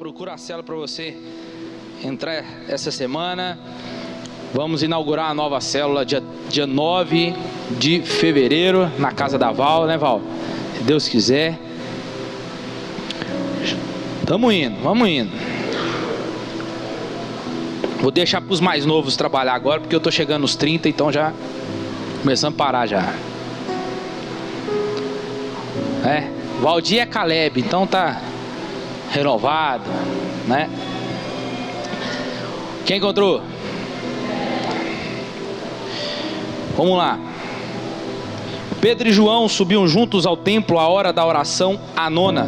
procura a célula para você entrar essa semana. Vamos inaugurar a nova célula dia 9 de fevereiro na casa da Val, né, Val? Se Deus quiser. Vamos indo. Vou deixar para os mais novos trabalhar agora, porque eu estou chegando nos 30, então já começando a parar já. Valdir é Caleb, então tá renovado, né? Quem encontrou? Vamos lá. Pedro e João subiam juntos ao templo à hora da oração, a nona.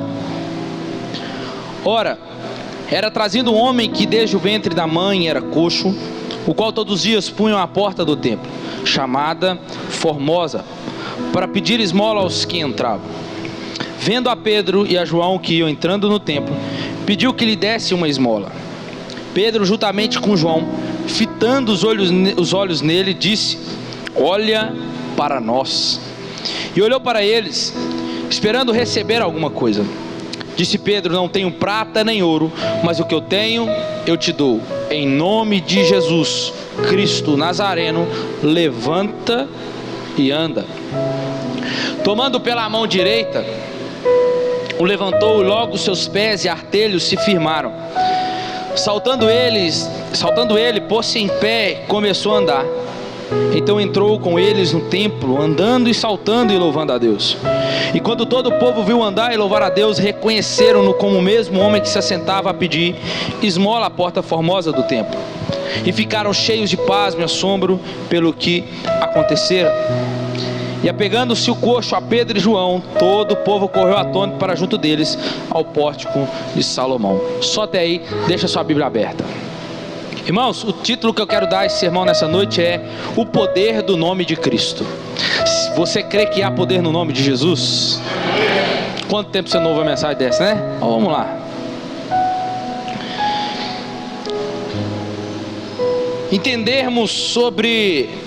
Ora, era trazido um homem que desde o ventre da mãe era coxo, o qual todos os dias punham à porta do templo, chamada Formosa, para pedir esmola aos que entravam. Vendo a Pedro e a João que iam entrando no templo, pediu que lhe desse uma esmola. Pedro, juntamente com João, fitando os olhos nele, disse: olha para nós. E olhou para eles, esperando receber alguma coisa. Disse Pedro: não tenho prata nem ouro, mas o que eu tenho eu te dou. Em nome de Jesus Cristo Nazareno, levanta e anda. Tomando pela mão direita, o levantou, e logo seus pés e artelhos se firmaram. Saltando ele, pôs-se em pé e começou a andar. Então entrou com eles no templo, andando e saltando e louvando a Deus. E quando todo o povo viu andar e louvar a Deus, reconheceram-no como o mesmo homem que se assentava a pedir esmola à porta formosa do templo. E ficaram cheios de pasmo e assombro pelo que acontecera. E apegando-se o coxo a Pedro e João, todo o povo correu atônito para junto deles, ao pórtico de Salomão. Só até aí, deixa sua Bíblia aberta. Irmãos, o título que eu quero dar a esse sermão nessa noite é O Poder do Nome de Cristo. Você crê que há poder no nome de Jesus? Quanto tempo você não ouve uma mensagem dessa, né? Então, vamos lá. Entendermos sobre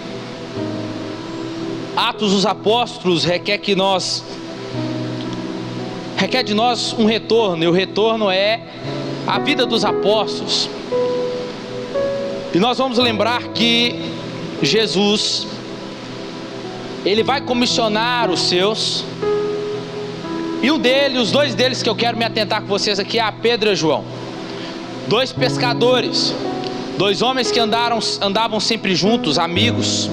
Atos dos Apóstolos requer de nós um retorno, e o retorno é a vida dos apóstolos. E nós vamos lembrar que Jesus, ele vai comissionar os seus, e os dois deles que eu quero me atentar com vocês aqui é Pedro e João, dois pescadores, dois homens que andavam sempre juntos, amigos.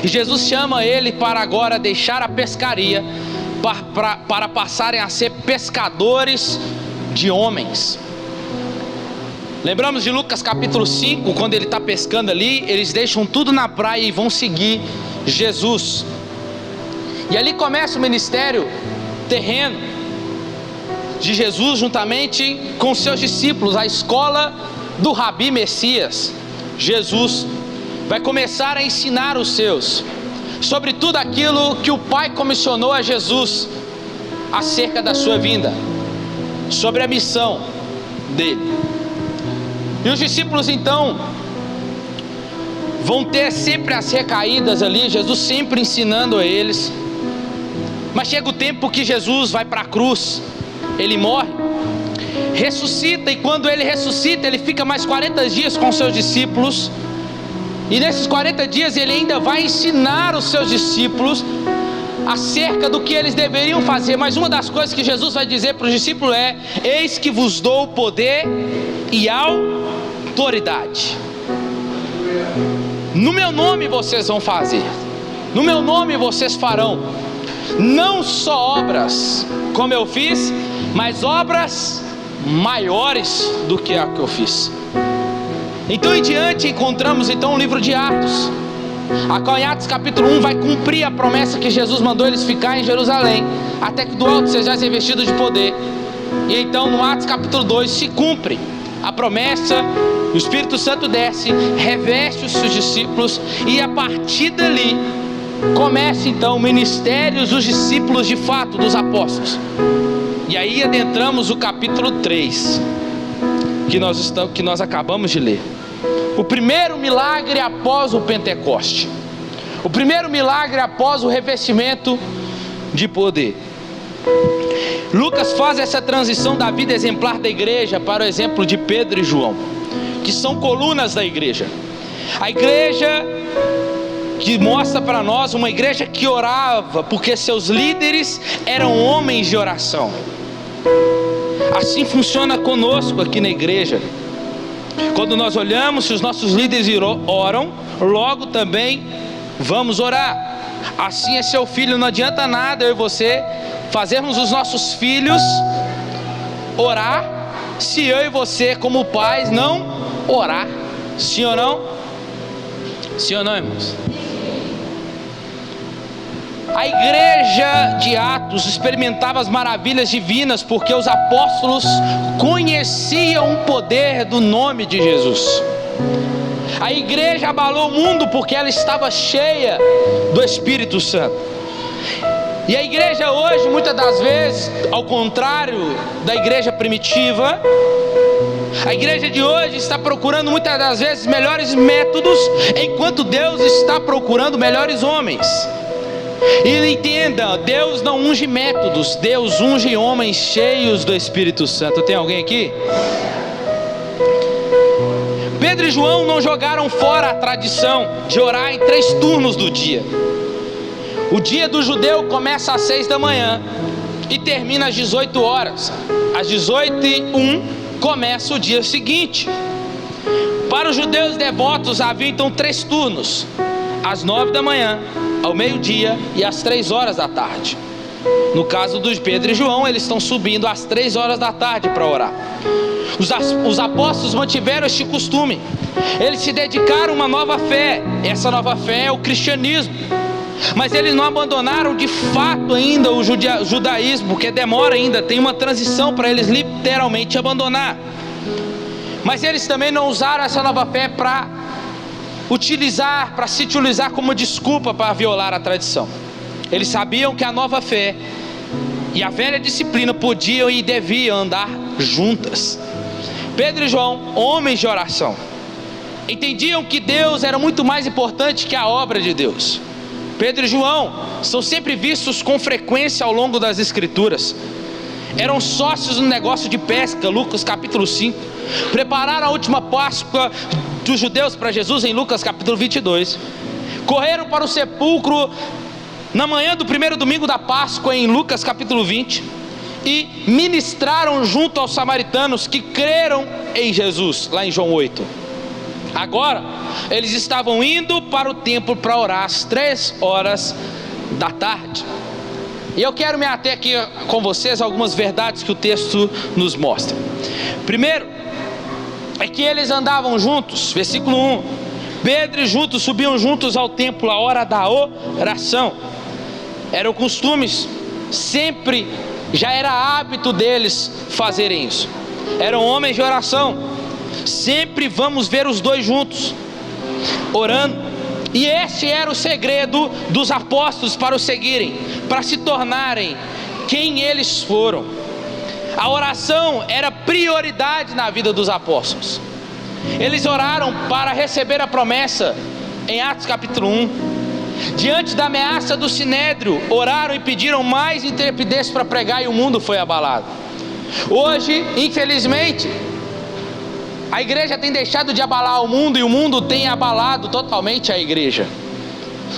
E Jesus chama ele para agora deixar a pescaria, para passarem a ser pescadores de homens. Lembramos de Lucas capítulo 5, quando ele está pescando ali, eles deixam tudo na praia e vão seguir Jesus. E ali começa o ministério terreno de Jesus, juntamente com seus discípulos, a escola do Rabi Messias. Jesus vai começar a ensinar os seus sobre tudo aquilo que o Pai comissionou a Jesus acerca da sua vinda, sobre a missão dele. E os discípulos então vão ter sempre as recaídas ali, Jesus sempre ensinando a eles. Mas chega o tempo que Jesus vai para a cruz, ele morre, ressuscita, e quando ele ressuscita, ele fica mais 40 dias com seus discípulos. E nesses 40 dias ele ainda vai ensinar os seus discípulos acerca do que eles deveriam fazer. Mas uma das coisas que Jesus vai dizer para os discípulos é: eis que vos dou poder e autoridade. No meu nome vocês vão fazer, no meu nome vocês farão, não só obras como eu fiz, mas obras maiores do que a que eu fiz. Então em diante encontramos então o livro de Atos. Em Atos capítulo 1 vai cumprir a promessa que Jesus mandou eles ficar em Jerusalém, até que do alto sejais revestidos de poder. E então no Atos capítulo 2 se cumpre a promessa, o Espírito Santo desce, reveste os seus discípulos, e a partir dali começa então o ministério dos discípulos de fato, dos apóstolos. E aí adentramos o capítulo 3 que nós acabamos de ler. O primeiro milagre após o Pentecoste, o primeiro milagre após o revestimento de poder. Lucas faz essa transição da vida exemplar da igreja para o exemplo de Pedro e João, que são colunas da igreja. A igreja que mostra para nós uma igreja que orava, porque seus líderes eram homens de oração. Assim funciona conosco aqui na igreja. Quando nós olhamos, se os nossos líderes oram, logo também vamos orar. Assim é seu filho. Não adianta nada eu e você fazermos os nossos filhos orar, se eu e você como pais não orar. Sim ou não? Sim ou não, irmãos? A igreja de Atos experimentava as maravilhas divinas porque os apóstolos conheciam o poder do nome de Jesus. A igreja abalou o mundo porque ela estava cheia do Espírito Santo. E a igreja hoje, muitas das vezes, ao contrário da igreja primitiva, a igreja de hoje está procurando muitas das vezes melhores métodos, enquanto Deus está procurando melhores homens. E entenda, Deus não unge métodos, Deus unge homens cheios do Espírito Santo. Tem alguém aqui? Pedro e João não jogaram fora a tradição de orar em 3 turnos do dia. O dia do judeu começa às 6 da manhã e termina às 18 horas. Às 18h01 começa o dia seguinte. Para os judeus devotos havia então 3 turnos: às 9 da manhã, ao meio-dia e às 3 horas da tarde. No caso dos Pedro e João, eles estão subindo às 3 horas da tarde para orar. Os apóstolos mantiveram este costume. Eles se dedicaram a uma nova fé. Essa nova fé é o cristianismo. Mas eles não abandonaram de fato ainda o judaísmo, porque demora ainda, tem uma transição para eles literalmente abandonar. Mas eles também não usaram essa nova fé para se utilizar como desculpa para violar a tradição. Eles sabiam que a nova fé e a velha disciplina podiam e deviam andar juntas. Pedro e João, homens de oração, entendiam que Deus era muito mais importante que a obra de Deus. Pedro e João são sempre vistos com frequência ao longo das escrituras. Eram sócios no negócio de pesca, Lucas capítulo 5. Prepararam a última Páscoa dos judeus para Jesus em Lucas capítulo 22. Correram para o sepulcro na manhã do primeiro domingo da Páscoa em Lucas capítulo 20. E ministraram junto aos samaritanos que creram em Jesus, lá em João 8. Agora, eles estavam indo para o templo para orar às 3 horas da tarde. E eu quero me ater aqui com vocês a algumas verdades que o texto nos mostra. Primeiro, é que eles andavam juntos, versículo 1. Pedro e juntos subiam juntos ao templo a hora da oração. Eram costumes, sempre, já era hábito deles fazerem isso. Eram homens de oração. Sempre vamos ver os dois juntos, orando. E este era o segredo dos apóstolos para os seguirem, para se tornarem quem eles foram. A oração era prioridade na vida dos apóstolos. Eles oraram para receber a promessa em Atos capítulo 1. Diante da ameaça do sinédrio, oraram e pediram mais intrepidez para pregar, e o mundo foi abalado. Hoje, infelizmente, a igreja tem deixado de abalar o mundo, e o mundo tem abalado totalmente a igreja.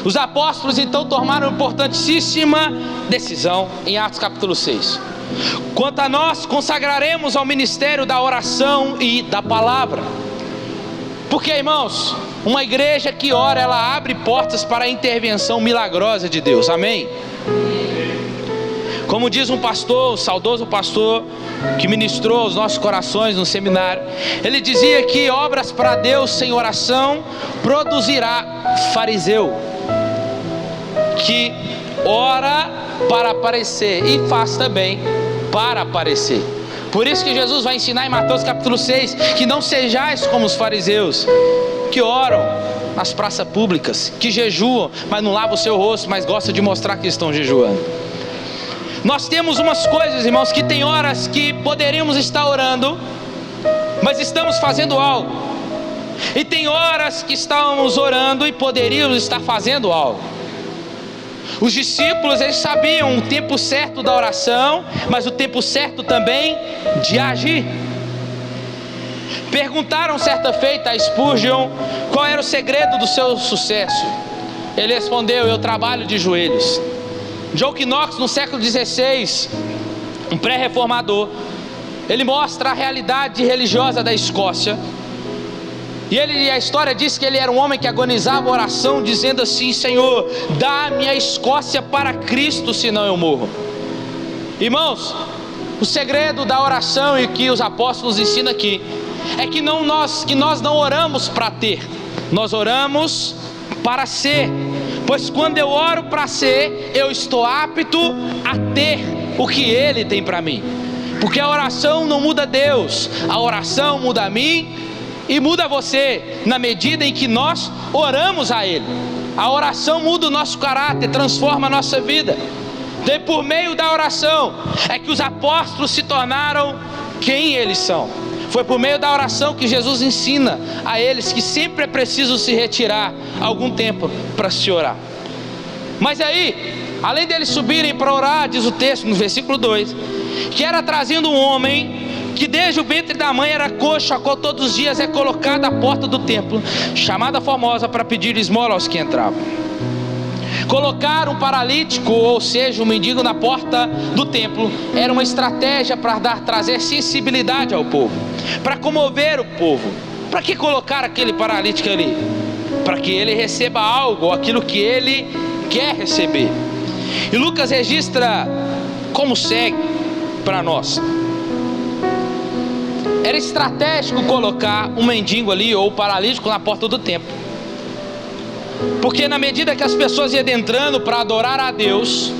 Os apóstolos então tomaram uma importantíssima decisão em Atos capítulo 6. Quanto a nós, consagraremos ao ministério da oração e da palavra. Porque, irmãos, uma igreja que ora, ela abre portas para a intervenção milagrosa de Deus. Amém? Como diz um pastor, um saudoso pastor que ministrou aos nossos corações no seminário, ele dizia que obras para Deus sem oração produzirá fariseu, que ora para aparecer e faz também para aparecer. Por isso que Jesus vai ensinar em Mateus capítulo 6, que não sejais como os fariseus, que oram nas praças públicas, que jejuam, mas não lavam o seu rosto, mas gostam de mostrar que estão jejuando. Nós temos umas coisas, irmãos, que tem horas que poderíamos estar orando, mas estamos fazendo algo. E tem horas que estamos orando e poderíamos estar fazendo algo. Os discípulos, eles sabiam o tempo certo da oração, mas o tempo certo também de agir. Perguntaram certa feita a Spurgeon qual era o segredo do seu sucesso. Ele respondeu: eu trabalho de joelhos. John Knox, no século XVI, um pré-reformador, ele mostra a realidade religiosa da Escócia. E a história diz que ele era um homem que agonizava a oração, dizendo assim: Senhor, dá-me a Escócia para Cristo, senão eu morro. Irmãos, o segredo da oração e que os apóstolos ensinam aqui é que nós não oramos para ter, nós oramos para ser. Pois quando eu oro para ser, eu estou apto a ter o que Ele tem para mim. Porque a oração não muda Deus, a oração muda a mim e muda você, na medida em que nós oramos a Ele. A oração muda o nosso caráter, transforma a nossa vida. Então, por meio da oração é que os apóstolos se tornaram quem eles são. Foi por meio da oração que Jesus ensina a eles que sempre é preciso se retirar algum tempo para se orar. Mas aí, além deles subirem para orar, diz o texto no versículo 2, que era trazendo um homem que desde o ventre da mãe era coxo, a qual todos os dias é colocado à porta do templo, chamada Formosa, para pedir esmola aos que entravam. Colocar um paralítico, ou seja, um mendigo na porta do templo, era uma estratégia para trazer sensibilidade ao povo, para comover o povo. Para que colocar aquele paralítico ali? Para que ele receba algo, ou aquilo que ele quer receber. E Lucas registra como segue para nós. Era estratégico colocar um mendigo ali, ou paralítico, na porta do templo, porque na medida que as pessoas iam adentrando para adorar a Deus,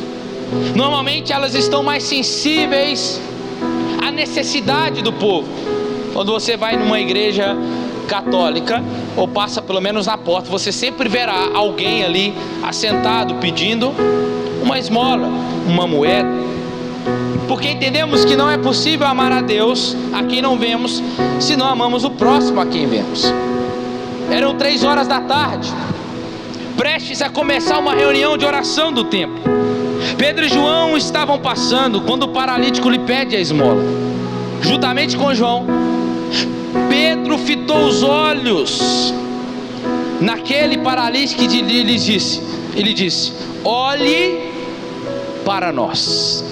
normalmente elas estão mais sensíveis à necessidade do povo. Quando você vai numa igreja católica, ou passa pelo menos na porta, você sempre verá alguém ali assentado pedindo uma esmola, uma moeda. Porque entendemos que não é possível amar a Deus a quem não vemos, se não amamos o próximo a quem vemos. Eram 3 horas da tarde, prestes a começar uma reunião de oração do templo. Pedro e João estavam passando quando o paralítico lhe pede a esmola. Juntamente com João, Pedro fitou os olhos naquele paralítico e ele disse: olhe para nós.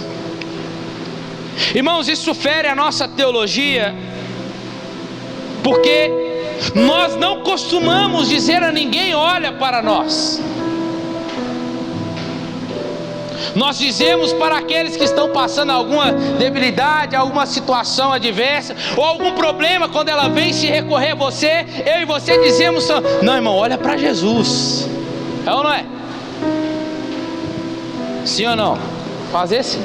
Irmãos, isso fere a nossa teologia, porque nós não costumamos dizer a ninguém: olha para nós. Nós dizemos para aqueles que estão passando alguma debilidade, alguma situação adversa, ou algum problema, quando ela vem se recorrer a você, eu e você dizemos: não, irmão, olha para Jesus. É ou não é? Sim ou não? Fazer sim.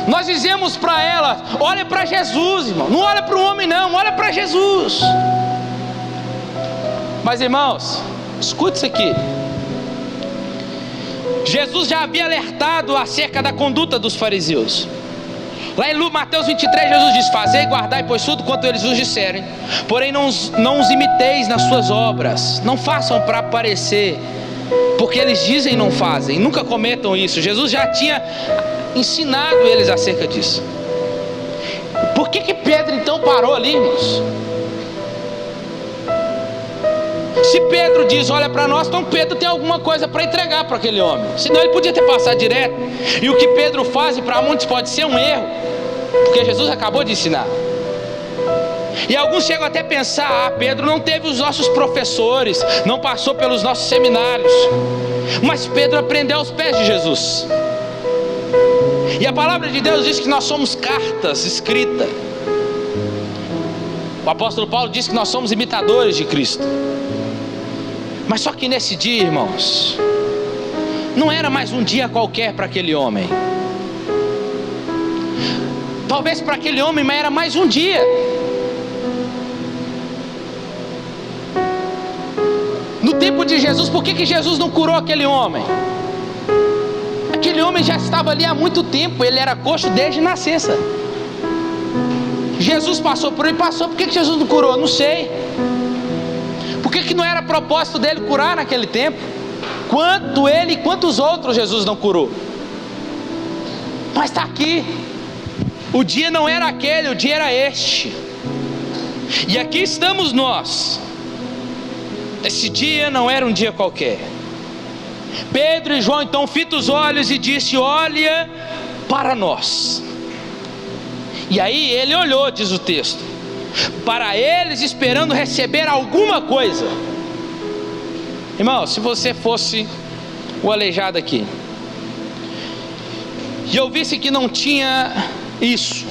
Nós dizemos para ela: olha para Jesus, irmão. Não olha para o homem não, olha para Jesus. Mas irmãos, escute isso aqui. Jesus já havia alertado acerca da conduta dos fariseus. Lá em Mateus 23, Jesus diz: fazei e guardai, pois tudo quanto eles vos disserem, porém não os imiteis nas suas obras. Não façam para aparecer, porque eles dizem e não fazem. Nunca cometam isso. Jesus já tinha ensinado eles acerca disso. Por que Pedro então parou ali, irmãos? Se Pedro diz: olha para nós, então Pedro tem alguma coisa para entregar para aquele homem, senão ele podia ter passado direto. E o que Pedro faz, para muitos pode ser um erro, porque Jesus acabou de ensinar. E alguns chegam até a pensar: Pedro não teve os nossos professores, não passou pelos nossos seminários. Mas Pedro aprendeu aos pés de Jesus. E a palavra de Deus diz que nós somos cartas escritas. O apóstolo Paulo diz que nós somos imitadores de Cristo. Mas só que nesse dia, irmãos, não era mais um dia qualquer para aquele homem. Talvez para aquele homem, mas era mais um dia. No tempo de Jesus, por que Jesus não curou aquele homem? Aquele homem já estava ali há muito tempo, ele era coxo desde nascença. Jesus passou por ele, passou. Por que Jesus não curou? Não sei. Por que não era propósito dele curar naquele tempo? quanto ele e quantos outros Jesus não curou. Mas está aqui. O dia não era aquele, o dia era este. E aqui estamos nós. Esse dia não era um dia qualquer. Pedro e João então fitam os olhos e disse: olha para nós. E aí ele olhou, diz o texto, para eles, esperando receber alguma coisa. Irmão, se você fosse o aleijado aqui e eu visse que não tinha isso,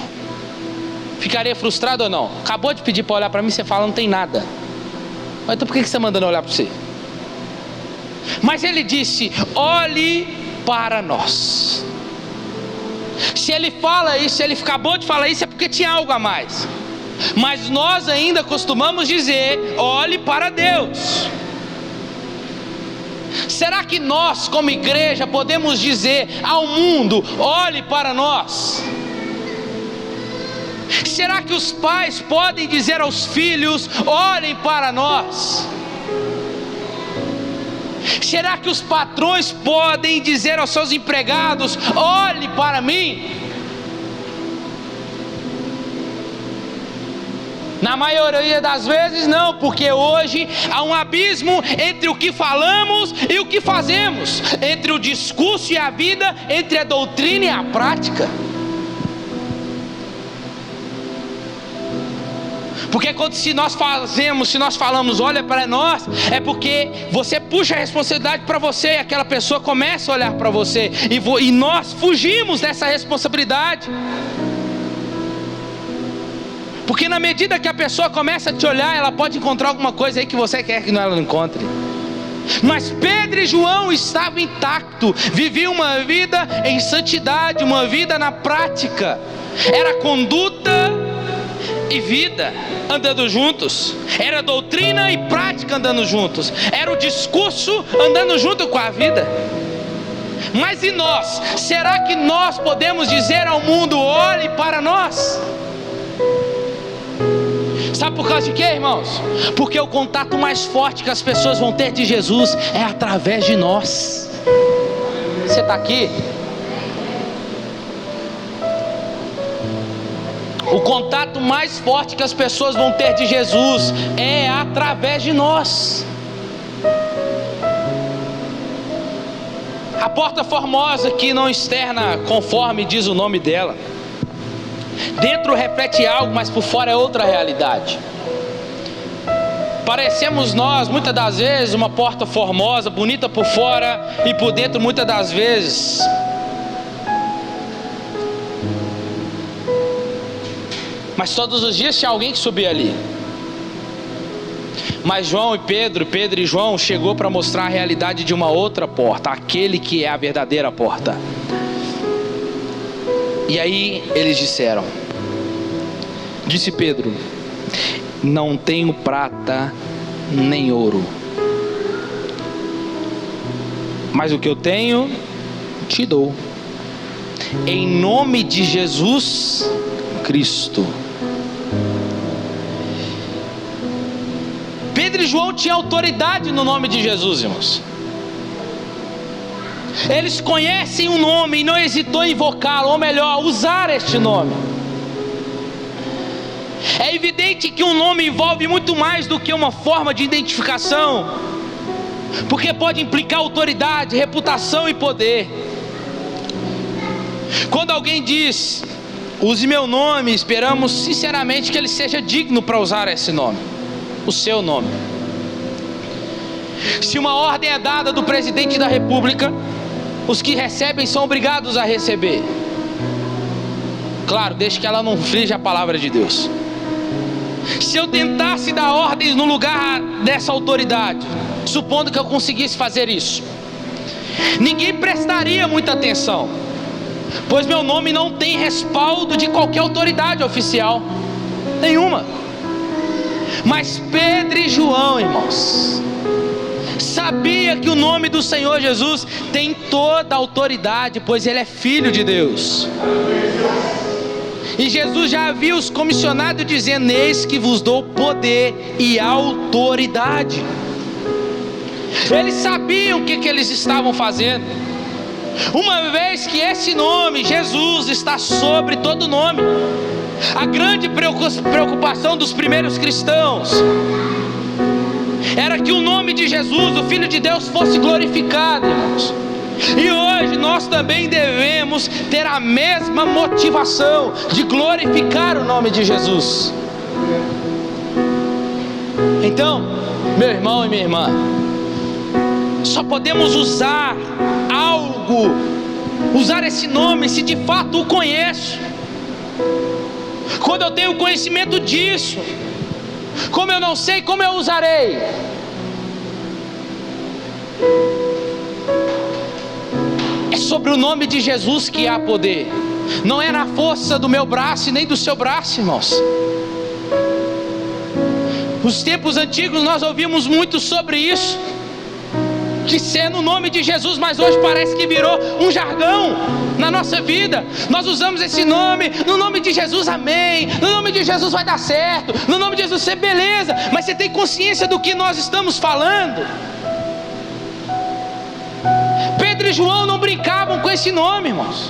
ficaria frustrado ou não? Acabou de pedir para olhar para mim, você fala, não tem nada. Mas então por que você está mandando olhar para você? Mas ele disse: olhe para nós. Se ele fala isso, se ele acabou de falar isso, é porque tinha algo a mais. Mas nós ainda costumamos dizer: olhe para Deus. Será que nós, como igreja, podemos dizer ao mundo: olhe para nós? Será que os pais podem dizer aos filhos: olhem para nós? Será que os patrões podem dizer aos seus empregados: olhe para mim? Na maioria das vezes não, porque hoje há um abismo entre o que falamos e o que fazemos, entre o discurso e a vida, entre a doutrina e a prática. Porque se nós falamos olha para nós, é porque você puxa a responsabilidade para você, e aquela pessoa começa a olhar para você, e nós fugimos dessa responsabilidade. Porque na medida que a pessoa começa a te olhar, ela pode encontrar alguma coisa aí que você quer que ela não encontre. Mas Pedro e João estavam intactos, viviam uma vida em santidade, uma vida na prática. Era conduta e vida andando juntos, era doutrina e prática andando juntos, era o discurso andando junto com a vida. Mas e nós? Será que nós podemos dizer ao mundo: olhe para nós? Sabe por causa de quê, irmãos? Porque o contato mais forte que as pessoas vão ter de Jesus é através de nós. Você está aqui? O contato mais forte que as pessoas vão ter de Jesus é através de nós. A porta formosa que não externa conforme diz o nome dela. Dentro reflete algo, mas por fora é outra realidade. Parecemos nós, muitas das vezes, uma porta formosa, bonita por fora, e por dentro, muitas das vezes, mas todos os dias tinha alguém que subia ali. Mas Pedro e João chegou para mostrar a realidade de uma outra porta, aquele que é a verdadeira porta. E aí eles disseram, disse Pedro: não tenho prata nem ouro, mas o que eu tenho te dou. Em nome de Jesus Cristo. Pedro e João tinham autoridade no nome de Jesus, irmãos. Eles conhecem o nome e não hesitou em invocá-lo, ou melhor, usar este nome. É evidente que um nome envolve muito mais do que uma forma de identificação, porque pode implicar autoridade, reputação e poder. Quando alguém diz: use meu nome, esperamos sinceramente que ele seja digno para usar esse nome, o seu nome. Se uma ordem é dada do presidente da república, os que recebem são obrigados a receber. Claro, desde que ela não infrinja a palavra de Deus. Se eu tentasse dar ordens no lugar dessa autoridade, supondo que eu conseguisse fazer isso, ninguém prestaria muita atenção, pois meu nome não tem respaldo de qualquer autoridade oficial, nenhuma. Mas Pedro e João, irmãos, sabia que o nome do Senhor Jesus tem toda a autoridade, pois Ele é Filho de Deus. E Jesus já havia os comissionado dizendo: eis que vos dou poder e autoridade. Eles sabiam o que eles estavam fazendo. Uma vez que esse nome, Jesus, está sobre todo nome. A grande preocupação dos primeiros cristãos era que o nome de Jesus, o Filho de Deus, fosse glorificado, irmãos. E hoje nós também devemos ter a mesma motivação de glorificar o nome de Jesus. Então, meu irmão e minha irmã, só podemos usar esse nome se de fato o conheço. Quando eu tenho conhecimento disso, como eu não sei, como eu usarei? É sobre o nome de Jesus que há poder. Não é na força do meu braço e nem do seu braço, irmãos. Nos tempos antigos nós ouvimos muito sobre isso, que ser no nome de Jesus, mas hoje parece que virou um jargão na nossa vida. Nós usamos esse nome, no nome de Jesus, amém, no nome de Jesus vai dar certo, no nome de Jesus é beleza. Mas você tem consciência do que nós estamos falando? Pedro e João não brincavam com esse nome, irmãos.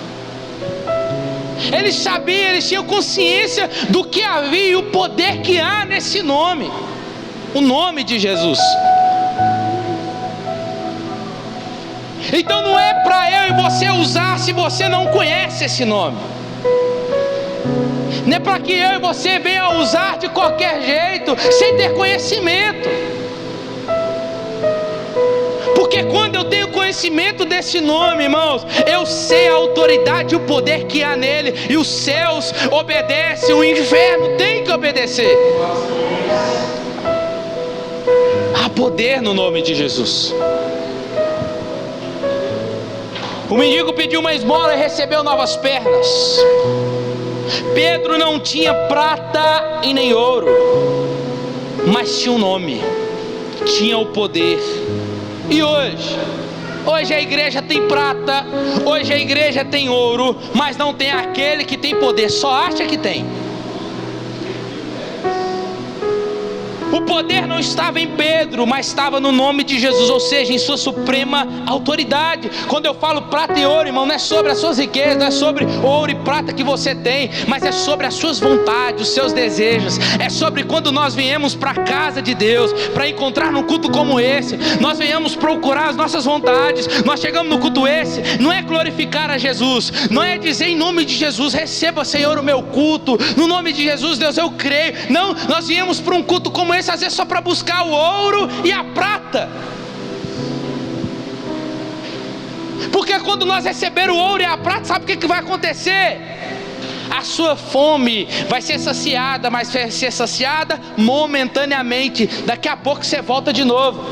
Eles sabiam, eles tinham consciência do que havia e o poder que há nesse nome, o nome de Jesus. Então não é para eu e você usar se você não conhece esse nome. Não é para que eu e você venha usar de qualquer jeito, sem ter conhecimento. Porque quando eu tenho conhecimento desse nome, irmãos, eu sei a autoridade e o poder que há nele. E os céus obedecem, o inferno tem que obedecer. Há poder no nome de Jesus. O mendigo pediu uma esmola e recebeu novas pernas. Pedro não tinha prata e nem ouro, mas tinha um nome, tinha o poder. E hoje a igreja tem prata, hoje a igreja tem ouro, mas não tem aquele que tem poder, só acha que tem. O poder não estava em Pedro, mas estava no nome de Jesus, ou seja, em sua suprema autoridade. Quando eu falo prata e ouro, irmão, não é sobre as suas riquezas, não é sobre ouro e prata que você tem, mas é sobre as suas vontades, os seus desejos. É sobre quando nós viemos para a casa de Deus, para encontrar num culto como esse, nós venhamos procurar as nossas vontades. Nós chegamos no culto esse, não é glorificar a Jesus, não é dizer em nome de Jesus, receba, Senhor, o meu culto, no nome de Jesus, Deus, eu creio. Não, nós viemos para um culto como esse, às vezes só para buscar o ouro e a prata. Porque quando nós receber o ouro e a prata, sabe o que vai acontecer? A sua fome vai ser saciada, mas vai ser saciada momentaneamente. Daqui a pouco você volta de novo.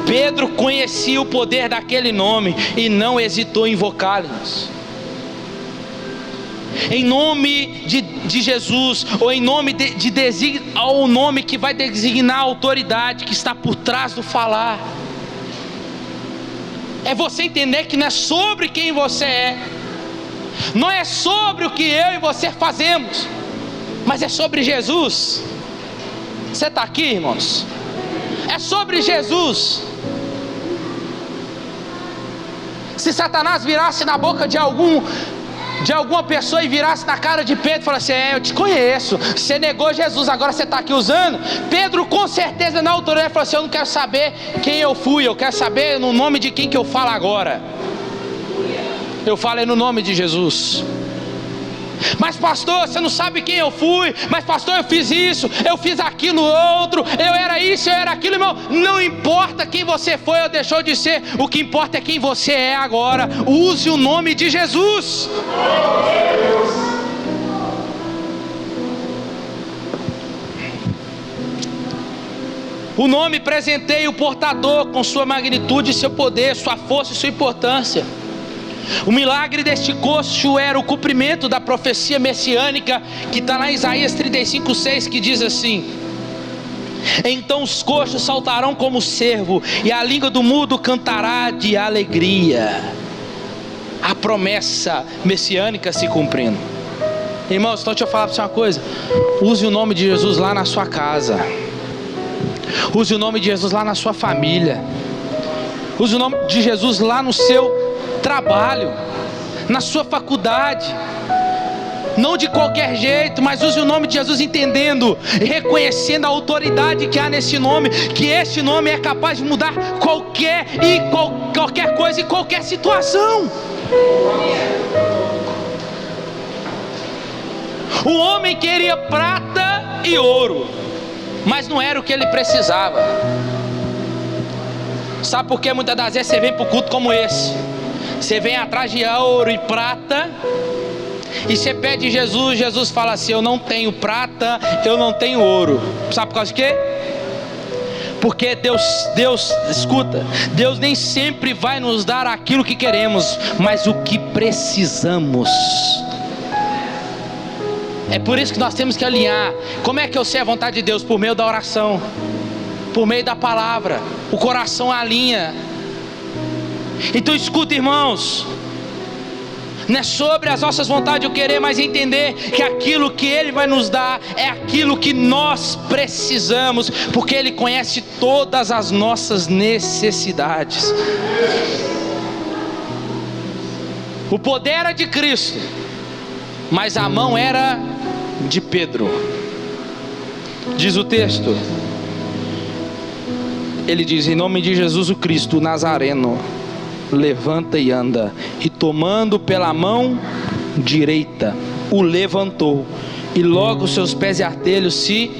Pedro conhecia o poder daquele nome e não hesitou em invocá-los. Em nome de Jesus, ou em nome ou o nome que vai designar a autoridade que está por trás do falar. É você entender que não é sobre quem você é, não é sobre o que eu e você fazemos, mas é sobre Jesus. Você está aqui, irmãos? É sobre Jesus. Se Satanás virasse na boca de alguma pessoa e virasse na cara de Pedro e falasse: eu te conheço, você negou Jesus, agora você está aqui usando. Pedro com certeza na autoridade falou assim: eu não quero saber quem eu fui, eu quero saber no nome de quem que eu falo agora. Eu falei no nome de Jesus. Mas pastor, você não sabe quem eu fui. Mas pastor, eu fiz isso, eu fiz aquilo outro, eu era isso, eu era aquilo. Irmão, não importa quem você foi ou deixou de ser, o que importa é quem você é agora. Use o nome de Jesus. O nome presenteia o portador com sua magnitude, seu poder, sua força e sua importância. O milagre deste coxo era o cumprimento da profecia messiânica que está lá em Isaías 35:6, que diz assim: então os coxos saltarão como cervo, e a língua do mudo cantará de alegria. A promessa messiânica se cumprindo. Irmãos, então deixa eu falar para você uma coisa. Use o nome de Jesus lá na sua casa. Use o nome de Jesus lá na sua família. Use o nome de Jesus lá no seu trabalho, na sua faculdade. Não de qualquer jeito, mas use o nome de Jesus entendendo e reconhecendo a autoridade que há nesse nome, que esse nome é capaz de mudar qualquer coisa e qualquer situação. O homem queria prata e ouro, mas não era o que ele precisava. Sabe por que muitas das vezes você vem para o culto como esse? Você vem atrás de ouro e prata, e você pede Jesus, Jesus fala assim: eu não tenho prata, eu não tenho ouro. Sabe por causa de quê? Porque Deus, escuta, Deus nem sempre vai nos dar aquilo que queremos, mas o que precisamos. É por isso que nós temos que alinhar. Como é que eu sei a vontade de Deus? Por meio da oração, por meio da palavra. O coração alinha. Então escuta, irmãos, não é sobre as nossas vontades eu querer, mas entender que aquilo que Ele vai nos dar é aquilo que nós precisamos, porque Ele conhece todas as nossas necessidades. O poder era de Cristo, mas a mão era de Pedro. Diz o texto, ele diz: em nome de Jesus o Cristo, o Nazareno, levanta e anda. E tomando pela mão direita, o levantou, e logo seus pés e artelhos se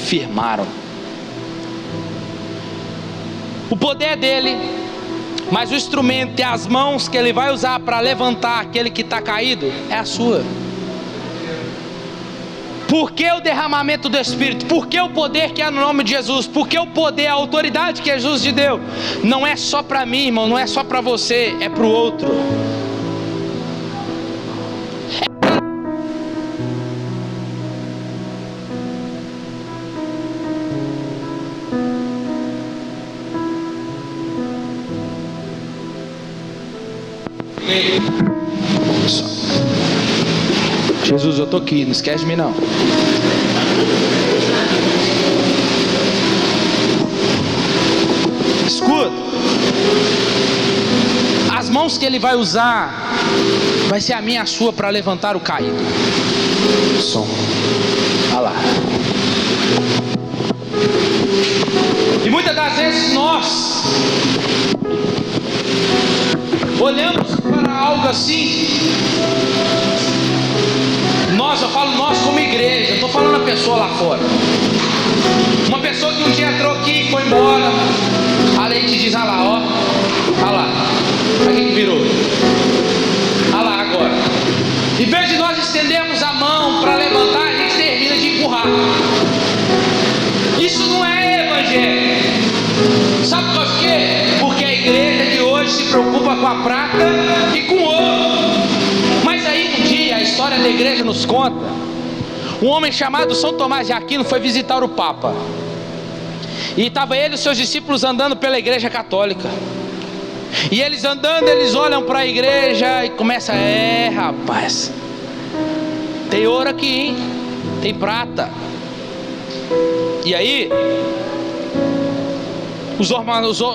firmaram. O poder é dele, mas o instrumento e as mãos que ele vai usar para levantar aquele que está caído é a sua. Por que o derramamento do Espírito? Por que o poder que é no nome de Jesus? Por que o poder, a autoridade que Jesus te deu? Não é só para mim, irmão, não é só para você, é para o outro. Jesus, eu estou aqui, não esquece de mim não. Escuta, as mãos que ele vai usar vai ser a minha e a sua para levantar o caído. Som, olha lá. E muitas das vezes nós olhamos para algo assim. Eu falo nós como igreja, eu estou falando a pessoa lá fora. Uma pessoa que um dia entrou aqui e foi embora. A lei te diz: olha lá, ó, olha lá, olha quem que virou, olha lá agora. Em vez de nós estendermos a mão para levantar, a gente termina de empurrar. Isso não é evangelho. Sabe por quê? Porque a igreja de hoje se preocupa com a prata e com o ouro. Mas aí um dia a história da igreja nos conta, um homem chamado São Tomás de Aquino foi visitar o Papa, e estava ele e os seus discípulos andando pela igreja católica. E eles andando, eles olham para a igreja e começam: rapaz, tem ouro aqui, hein? Tem prata. E aí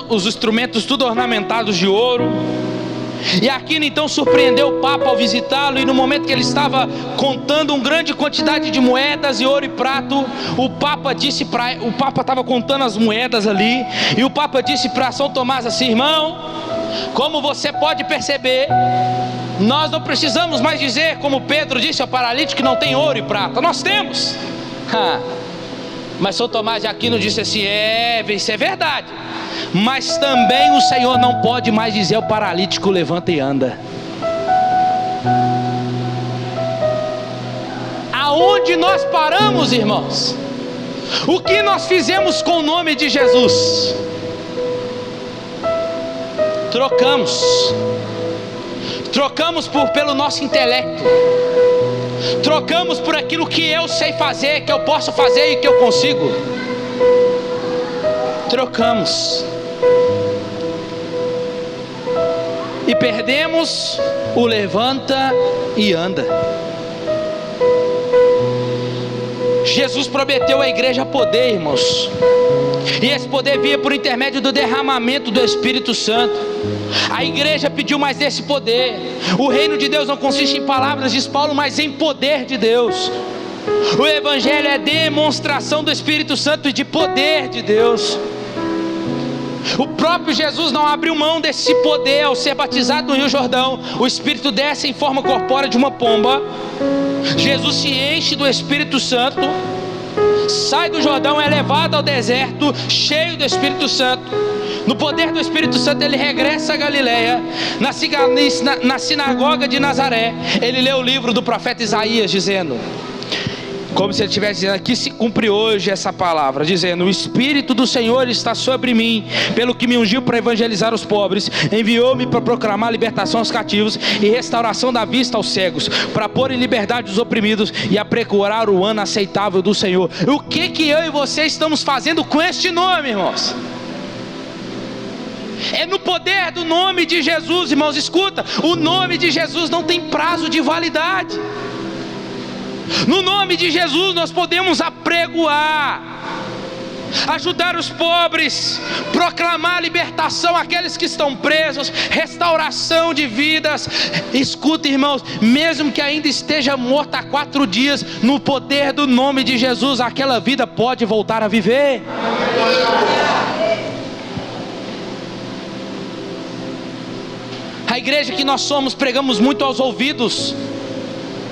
os instrumentos tudo ornamentados de ouro. E Aquino então surpreendeu o Papa ao visitá-lo, e no momento que ele estava contando uma grande quantidade de moedas e ouro e prato, o Papa estava contando as moedas ali, e o Papa disse para São Tomás assim: irmão, como você pode perceber, nós não precisamos mais dizer, como Pedro disse ao paralítico, que não tem ouro e prata. Nós temos. Mas São Tomás de Aquino disse assim: isso é verdade, mas também o Senhor não pode mais dizer ao paralítico: levanta e anda. Aonde nós paramos, irmãos? O que nós fizemos com o nome de Jesus? Trocamos pelo nosso intelecto, trocamos por aquilo que eu sei fazer, que eu posso fazer e que eu consigo. Trocamos e perdemos o levanta e anda. Jesus prometeu à igreja poder, irmãos, e esse poder vinha por intermédio do derramamento do Espírito Santo. A igreja pediu mais desse poder. O reino de Deus não consiste em palavras, diz Paulo, mas em poder de Deus. O Evangelho é demonstração do Espírito Santo e de poder de Deus. O próprio Jesus não abriu mão desse poder ao ser batizado no Rio Jordão. O Espírito desce em forma corpórea de uma pomba. Jesus se enche do Espírito Santo, sai do Jordão, é levado ao deserto, cheio do Espírito Santo. No poder do Espírito Santo ele regressa a Galileia. Na sinagoga de Nazaré, ele lê o livro do profeta Isaías, dizendo, como se ele estivesse dizendo, aqui se cumpre hoje essa palavra, dizendo: o Espírito do Senhor está sobre mim, pelo que me ungiu para evangelizar os pobres, enviou-me para proclamar libertação aos cativos e restauração da vista aos cegos, para pôr em liberdade os oprimidos e apregoar o ano aceitável do Senhor. O que eu e você estamos fazendo com este nome, irmãos? É no poder do nome de Jesus, irmãos. Escuta, o nome de Jesus não tem prazo de validade. No nome de Jesus nós podemos apregoar, ajudar os pobres, proclamar libertação àqueles que estão presos, restauração de vidas. Escuta, irmãos, mesmo que ainda esteja morta há 4 dias, no poder do nome de Jesus, aquela vida pode voltar a viver. A igreja que nós somos, pregamos muito aos ouvidos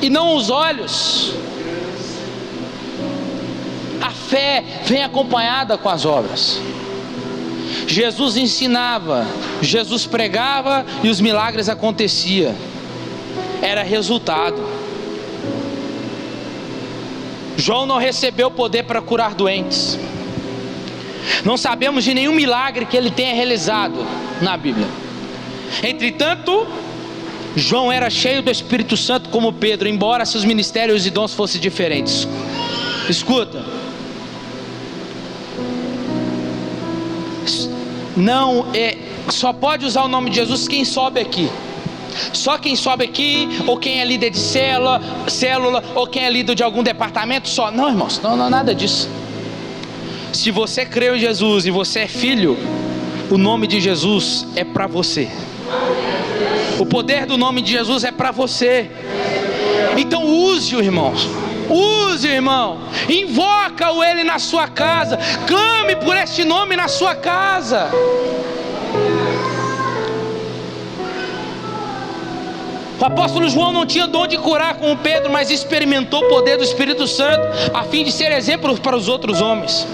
e não aos olhos. A fé vem acompanhada com as obras. Jesus ensinava, Jesus pregava e os milagres aconteciam. Era resultado. João não recebeu poder para curar doentes. Não sabemos de nenhum milagre que ele tenha realizado na Bíblia. Entretanto, João era cheio do Espírito Santo como Pedro, embora seus ministérios e dons fossem diferentes. Escuta, não só pode usar o nome de Jesus quem sobe aqui. Só quem sobe aqui, ou quem é líder de célula, ou quem é líder de algum departamento, só. Não, irmãos, não nada disso. Se você creu em Jesus e você é filho, o nome de Jesus é para você. O poder do nome de Jesus é para você. Então use-o, irmãos. Use, irmão. Invoca-o ele na sua casa. Clame por este nome na sua casa. O apóstolo João não tinha dom de curar como Pedro, mas experimentou o poder do Espírito Santo a fim de ser exemplo para os outros homens.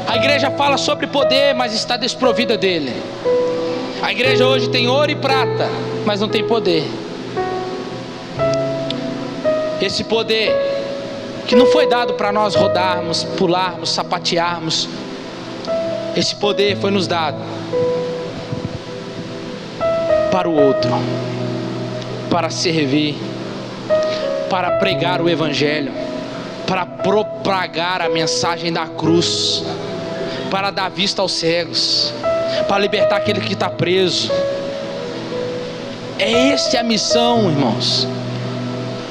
A igreja fala sobre poder, mas está desprovida dele. A igreja hoje tem ouro e prata, mas não tem poder. Esse poder que não foi dado para nós rodarmos, pularmos, sapatearmos. Esse poder foi nos dado para o outro, para servir, para pregar o Evangelho, para propagar a mensagem da cruz, para dar vista aos cegos, para libertar aquele que está preso. Essa é a missão, irmãos.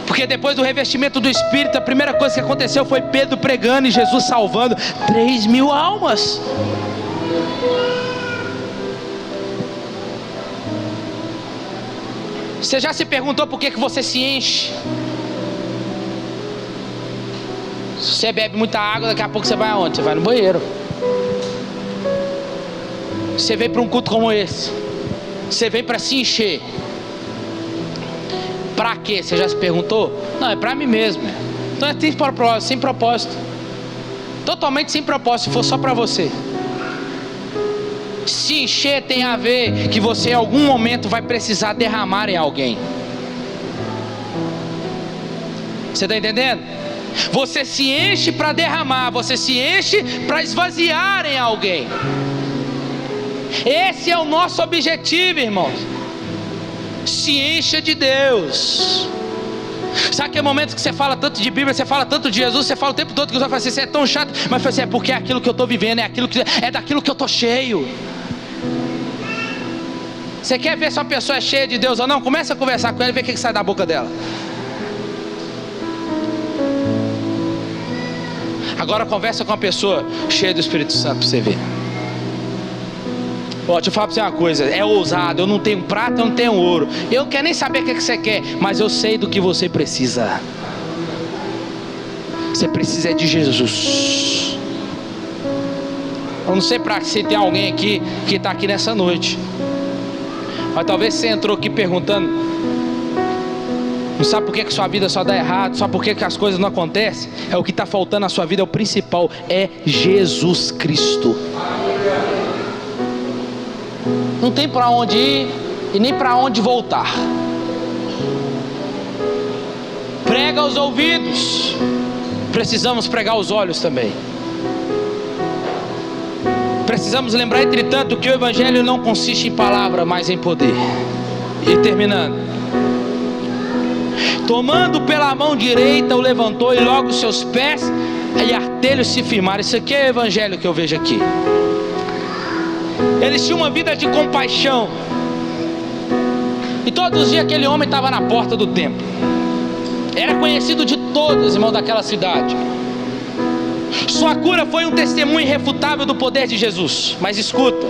Porque depois do revestimento do Espírito, a primeira coisa que aconteceu foi Pedro pregando e Jesus salvando 3.000 almas. Você já se perguntou por que você se enche? Se você bebe muita água, daqui a pouco você vai aonde? Você vai no banheiro. Você vem para um culto como esse, você vem para se encher. Para quê? Você já se perguntou? Não, é para mim mesmo. Então é sem propósito. Totalmente sem propósito, se for só para você. Se encher tem a ver que você em algum momento vai precisar derramar em alguém. Você está entendendo? Você se enche para derramar, você se enche para esvaziar em alguém. Esse é o nosso objetivo, irmãos. Se encha de Deus. Sabe aquele momento que você fala tanto de Bíblia, você fala tanto de Jesus, você fala o tempo todo que você vai falar assim, você é tão chato, mas assim, é porque é aquilo que eu estou vivendo, é daquilo que eu estou cheio. Você quer ver se uma pessoa é cheia de Deus ou não? Começa a conversar com ela e vê o que sai da boca dela. Agora conversa com uma pessoa cheia do Espírito Santo para você ver. Deixa eu falar para você uma coisa, é ousado, eu não tenho prata, eu não tenho ouro, eu não quero nem saber o que você quer, mas eu sei do que você precisa. Você precisa de Jesus. Eu não sei para se tem alguém aqui que está aqui nessa noite, mas talvez você entrou aqui perguntando, não sabe por que sua vida só dá errado, sabe por que as coisas não acontecem. É o que está faltando na sua vida, é o principal, é Jesus Cristo. Não tem para onde ir e nem para onde voltar. Prega os ouvidos, precisamos pregar os olhos também. Precisamos lembrar, entretanto, que o Evangelho não consiste em palavra, mas em poder. E terminando, tomando pela mão direita, o levantou, e logo seus pés e artelhos se firmaram. Isso aqui é o Evangelho que eu vejo aqui. Eles tinham uma vida de compaixão. E todos os dias aquele homem estava na porta do templo. Era conhecido de todos, irmão, daquela cidade. Sua cura foi um testemunho irrefutável do poder de Jesus. Mas escuta,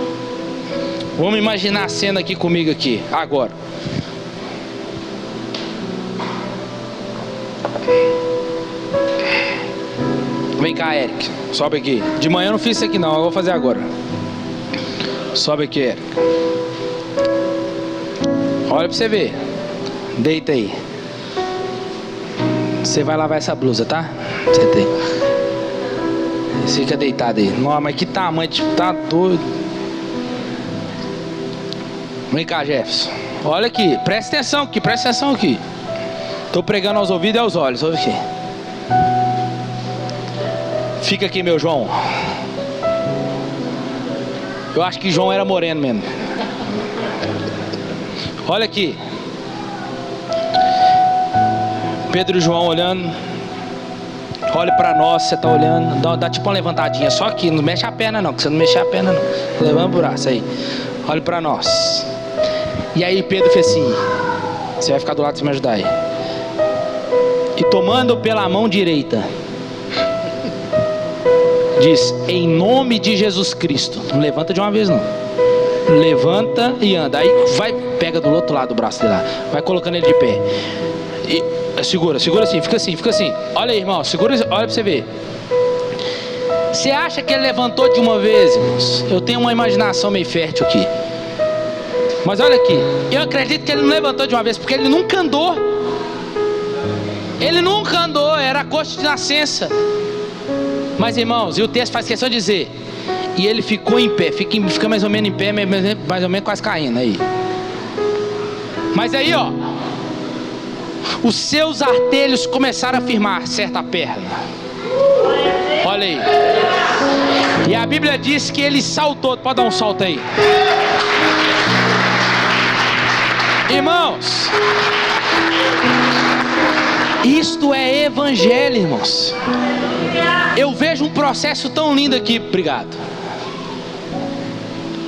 vamos imaginar a cena aqui comigo aqui, agora. Vem cá, Eric, sobe aqui. De manhã eu não fiz isso aqui não, eu vou fazer agora. Sobe aqui, Eric. Olha pra você ver. Deita aí. Você vai lavar essa blusa, tá? Você tem. Fica deitado aí. Não, mas que tamanho, tipo, tá doido. Vem cá, Jefferson. Olha aqui, presta atenção aqui, presta atenção aqui. Tô pregando aos ouvidos e aos olhos, olha aqui. Fica aqui, meu João. Eu acho que João era moreno mesmo. Olha aqui. Pedro e João olhando. Olhe para nós, você está olhando. Dá tipo uma levantadinha, só aqui, não mexe a perna não, que você não mexer a perna não. Levanta o braço aí. Olhe para nós. E aí Pedro fez assim. Você vai ficar do lado para me ajudar aí. E tomando pela mão direita, diz: em nome de Jesus Cristo. Não levanta de uma vez não. Levanta e anda. Aí vai, pega do outro lado do braço dele lá. Vai colocando ele de pé. E segura assim, fica assim. Olha aí, irmão, segura, olha pra você ver. Você acha que ele levantou de uma vez, irmãos? Eu tenho uma imaginação meio fértil aqui. Mas olha aqui, eu acredito que ele não levantou de uma vez, porque ele nunca andou. Ele nunca andou, era coxa de nascença. Mas irmãos, e o texto faz questão de dizer, e ele ficou em pé, fica mais ou menos em pé, mais ou menos quase caindo aí. Mas aí ó, os seus artelhos começaram a firmar certa perna. Olha aí. E a Bíblia diz que ele saltou. Pode dar um salto aí. Irmãos, isto é evangelho, irmãos. Eu vejo um processo tão lindo aqui. Obrigado.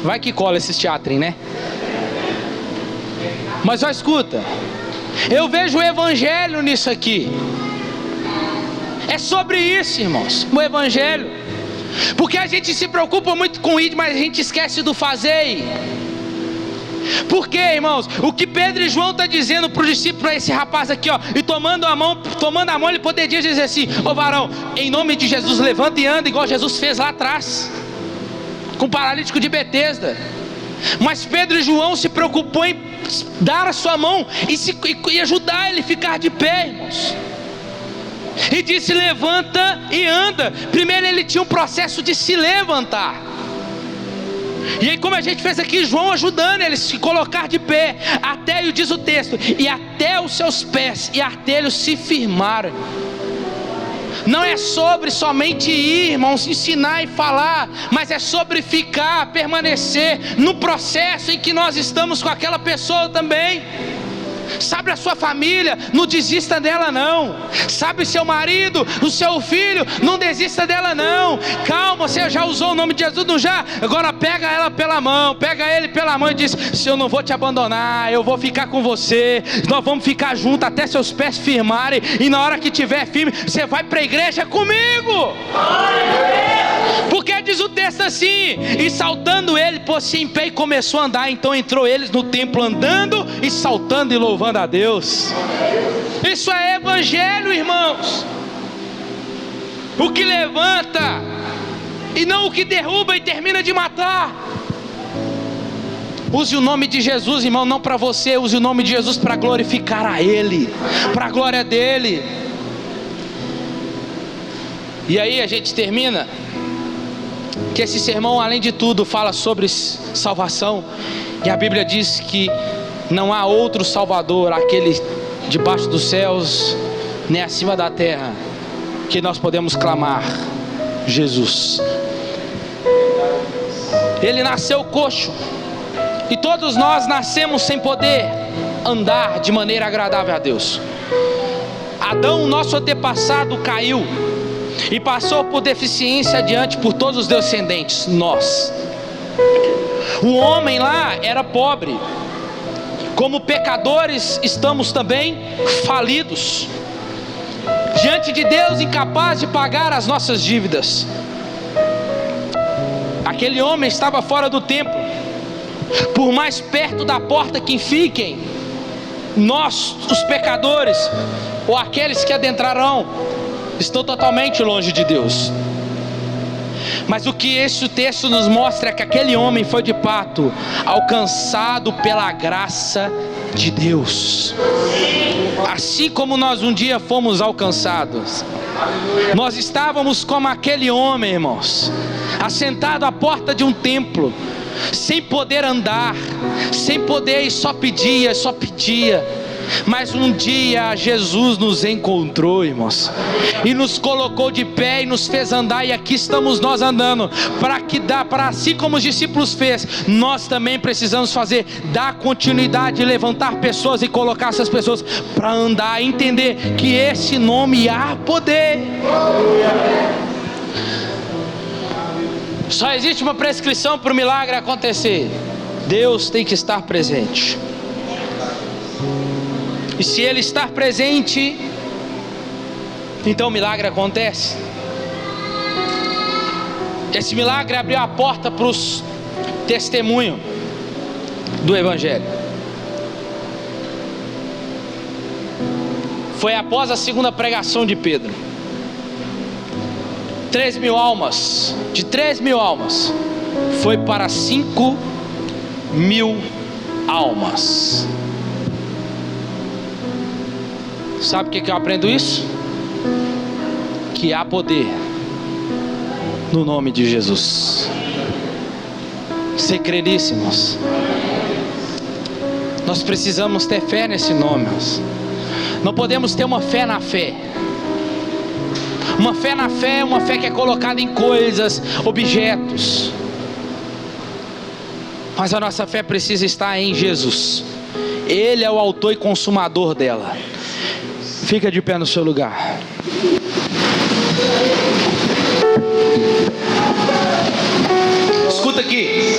Vai que cola esses teatros, né? Mas ó, escuta. Eu vejo o evangelho nisso aqui. É sobre isso, irmãos, o evangelho. Porque a gente se preocupa muito com ir, mas a gente esquece do fazer. Porque, irmãos, o que Pedro e João estão dizendo para os discípulos, para esse rapaz aqui, ó, e tomando a mão, ele poderia dizer assim: ô varão, em nome de Jesus, levanta e anda, igual Jesus fez lá atrás com o paralítico de Betesda. Mas Pedro e João se preocupou em dar a sua mão e ajudar ele a ficar de pé, irmãos. E disse: levanta e anda. Primeiro ele tinha um processo de se levantar. E aí, como a gente fez aqui, João ajudando ele a se colocar de pé. Até, e diz o texto, e até os seus pés e artelhos se firmaram. Não é sobre somente ir, irmãos, ensinar e falar, mas é sobre ficar, permanecer no processo em que nós estamos com aquela pessoa também. Sabe a sua família, não desista dela não. Sabe o seu marido, o seu filho, não desista dela não. Calma, você já usou o nome de Jesus, não já? Agora pega ela pela mão, pega ele pela mão e diz: se eu não vou te abandonar, eu vou ficar com você. Nós vamos ficar juntos até seus pés firmarem. E na hora que tiver firme, você vai para a igreja comigo. Porque diz o texto assim: e saltando ele, pôs-se em pé e começou a andar. Então entrou eles no templo andando e saltando e louvando a Deus. Isso é evangelho, irmãos. O que levanta e não o que derruba e termina de matar. Use o nome de Jesus, irmão, não para você. Use o nome de Jesus para glorificar a Ele, para a glória dEle. E aí a gente termina que esse sermão, além de tudo, fala sobre salvação. E a Bíblia diz que não há outro Salvador, aquele debaixo dos céus, nem acima da terra, que nós podemos clamar: Jesus. Ele nasceu coxo, e todos nós nascemos sem poder andar de maneira agradável a Deus. Adão, nosso antepassado, caiu e passou por deficiência adiante por todos os descendentes, nós. O homem lá era pobre. Como pecadores, estamos também falidos diante de Deus, incapaz de pagar as nossas dívidas. Aquele homem estava fora do templo. Por mais perto da porta que fiquem, nós, os pecadores, ou aqueles que adentrarão, estão totalmente longe de Deus. Mas o que esse texto nos mostra é que aquele homem foi de fato alcançado pela graça de Deus. Assim como nós um dia fomos alcançados, nós estávamos como aquele homem, irmãos, assentado à porta de um templo, sem poder andar, sem poder, e só pedia. Mas um dia Jesus nos encontrou, irmãos, e nos colocou de pé e nos fez andar. E aqui estamos nós andando, para assim como os discípulos fez, nós também precisamos fazer, dar continuidade, levantar pessoas e colocar essas pessoas para andar, entender que esse nome há poder. Só existe uma prescrição para o milagre acontecer: Deus tem que estar presente. E se Ele estar presente, então o milagre acontece. Esse milagre abriu a porta para os testemunhos do Evangelho. Foi após a segunda pregação de Pedro. 3.000 almas, de 3.000 almas, foi para 5.000 almas. Sabe o que eu aprendo isso? Que há poder no nome de Jesus. Você crê nisso, irmãos? Nós precisamos ter fé nesse nome, irmãos. Não podemos ter uma fé na fé. Uma fé na fé é uma fé que é colocada em coisas, objetos. Mas a nossa fé precisa estar em Jesus. Ele é o autor e consumador dela. Fica de pé no seu lugar. Escuta aqui.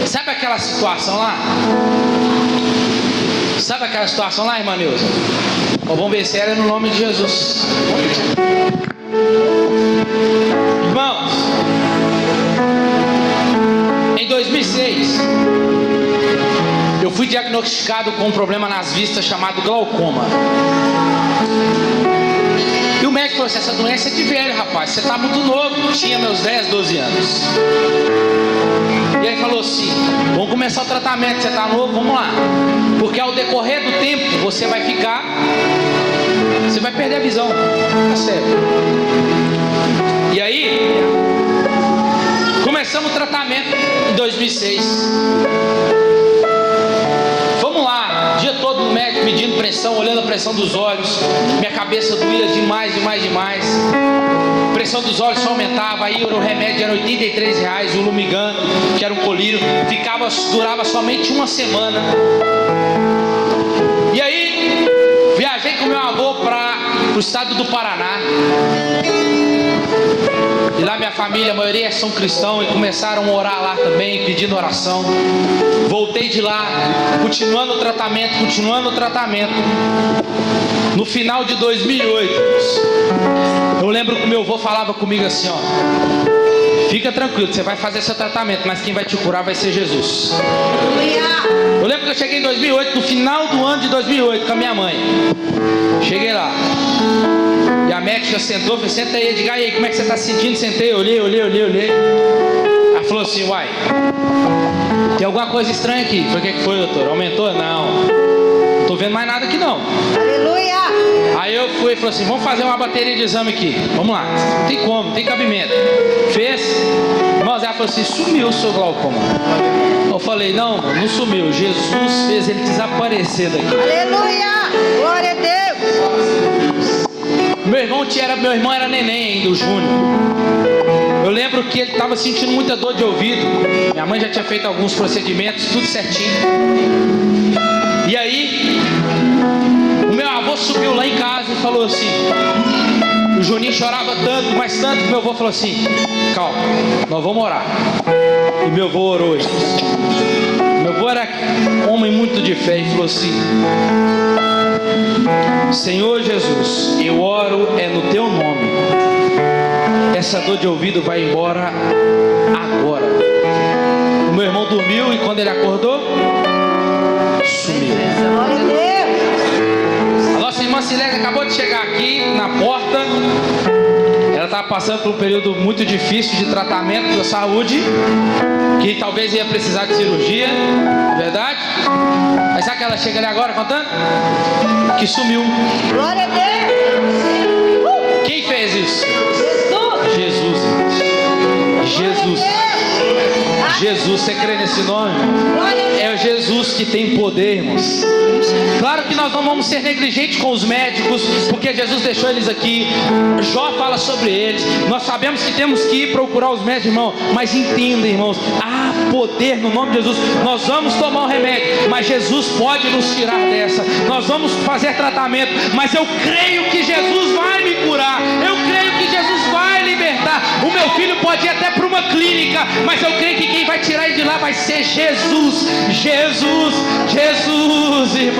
Sabe aquela situação lá? Irmã Neuza? Vamos ver se era no nome de Jesus. Irmãos, em 2006 eu fui diagnosticado com um problema nas vistas chamado glaucoma. E o médico falou assim: essa doença é de velho, rapaz, você está muito novo. Tinha meus 10, 12 anos. E aí falou assim: vamos começar o tratamento, você está novo, vamos lá. Porque ao decorrer do tempo você vai perder a visão. É sério. E aí começamos o tratamento em 2006. Vamos lá, o dia todo o médico medindo pressão, olhando a pressão dos olhos, minha cabeça doía demais. A pressão dos olhos só aumentava. Aí o remédio era R$83, o Lumigan, que era um colírio, durava somente uma semana. E aí viajei com meu avô para o estado do Paraná. E lá minha família, a maioria são cristãos, e começaram a orar lá também, pedindo oração. Voltei de lá, continuando o tratamento. No final de 2008, eu lembro que meu avô falava comigo assim, ó: fica tranquilo, você vai fazer seu tratamento, mas quem vai te curar vai ser Jesus. Eu lembro que eu cheguei em 2008, no final do ano de 2008, com a minha mãe. Cheguei lá, e a médica sentou, falou: senta aí, diga aí, como é que você está se sentindo? Sentei, olhei. Ela falou assim: uai, tem alguma coisa estranha aqui. Eu falei: o que foi, doutor? Aumentou? Não tô vendo mais nada aqui não. Aleluia! Aí eu fui e falei assim: vamos fazer uma bateria de exame aqui. Vamos lá, não tem como, não tem cabimento. Fez. Irmãos, ela falou assim: sumiu o seu glaucoma. Eu falei: não sumiu, Jesus fez ele desaparecer daqui. Aleluia! Glória a Deus! Meu irmão era neném ainda, o Júnior. Eu lembro que ele estava sentindo muita dor de ouvido. Minha mãe já tinha feito alguns procedimentos, tudo certinho. E aí, o meu avô subiu lá em casa e falou assim: o Juninho chorava tanto, mas tanto, que meu avô falou assim: calma, nós vamos orar. E meu avô orou. Meu avô era um homem muito de fé e falou assim: Senhor Jesus, eu oro no teu nome. Essa dor de ouvido vai embora agora. O meu irmão dormiu e quando ele acordou, sumiu. Glória a Deus! A nossa irmã Silene acabou de chegar aqui na porta. Ela estava passando por um período muito difícil de tratamento da saúde, que talvez ia precisar de cirurgia, verdade? Mas sabe que ela chega ali agora contando? Que sumiu. Glória a Deus! Quem fez isso? Jesus! Jesus, você crê nesse nome? É Jesus que tem poder, irmãos. Claro que nós não vamos ser negligentes com os médicos, porque Jesus deixou eles aqui. Jó fala sobre eles. Nós sabemos que temos que ir procurar os médicos, irmão. Mas entenda, irmãos, há poder no nome de Jesus. Nós vamos tomar o remédio, mas Jesus pode nos tirar dessa. Nós vamos fazer tratamento, mas eu creio que Jesus vai me curar. Eu creio que Jesus vai libertar. O meu filho pode ir até para uma clínica, mas eu creio que quem vai tirar ele de lá vai ser Jesus. Jesus, irmãos.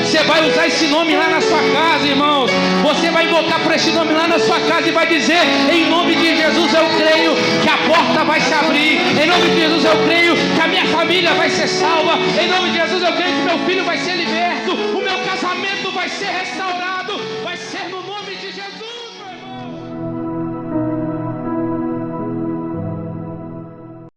Você vai usar esse nome lá na sua casa, irmãos. Você vai invocar por esse nome lá na sua casa e vai dizer: em nome de Jesus eu creio que a porta vai se abrir. Em nome de Jesus eu creio que a minha família vai ser salva. Em nome de Jesus eu creio que meu filho vai ser liberto. O meu casamento vai ser restaurado. Vai ser no nome de